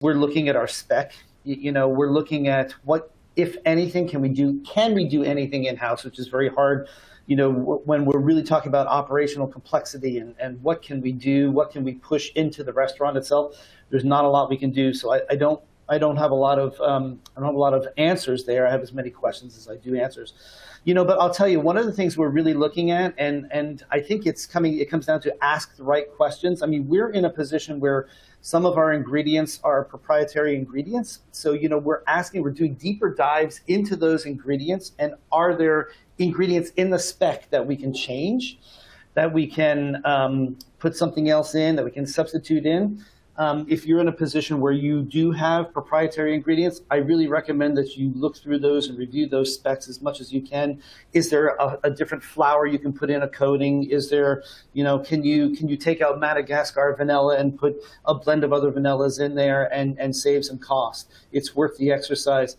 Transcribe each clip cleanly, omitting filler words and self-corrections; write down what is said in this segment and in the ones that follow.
we're looking at our spec. We're looking at what, if anything, can we do? Can we do anything in-house, which is very hard, when we're really talking about operational complexity and what can we do, what can we push into the restaurant itself. There's not a lot we can do, so I don't have a lot of answers there. I have as many questions as I do answers. But I'll tell you, one of the things we're really looking at, and I think it comes down to ask the right questions. I mean, we're in a position where some of our ingredients are proprietary ingredients. So, we're doing deeper dives into those ingredients, and are there ingredients in the spec that we can change, that we can put something else in, that we can substitute in. If you're in a position where you do have proprietary ingredients, I really recommend that you look through those and review those specs as much as you can. Is there a different flour you can put in a coating? Is there, can you take out Madagascar vanilla and put a blend of other vanillas in there and save some cost? It's worth the exercise.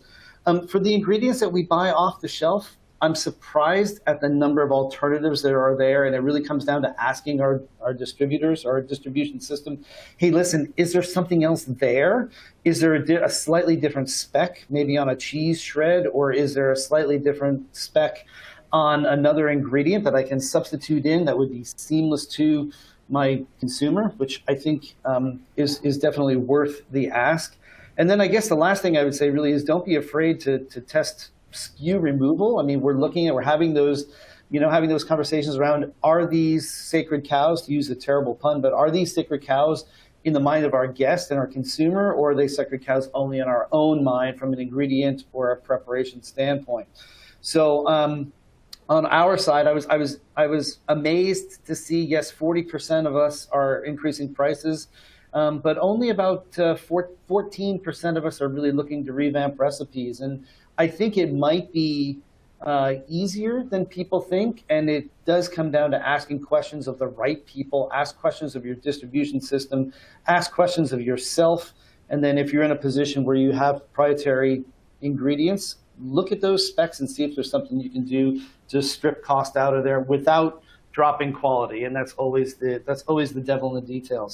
For the ingredients that we buy off the shelf, I'm surprised at the number of alternatives that are there, and it really comes down to asking our distributors, our distribution system, hey, listen, is there something else there? Is there a slightly different spec, maybe on a cheese shred, or is there a slightly different spec on another ingredient that I can substitute in that would be seamless to my consumer, which I think is definitely worth the ask. And then I guess the last thing I would say really is don't be afraid to test SKU removal. I mean, we're having those conversations around, are these sacred cows, to use a terrible pun, but are these sacred cows in the mind of our guest and our consumer, or are they sacred cows only in our own mind from an ingredient or a preparation standpoint? So on our side, I was amazed to see, yes, 40% of us are increasing prices, but only about 14% of us are really looking to revamp recipes. And I think it might be easier than people think, and it does come down to asking questions of the right people, ask questions of your distribution system, ask questions of yourself, and then if you're in a position where you have proprietary ingredients, look at those specs and see if there's something you can do to strip cost out of there without dropping quality, and that's always the devil in the details.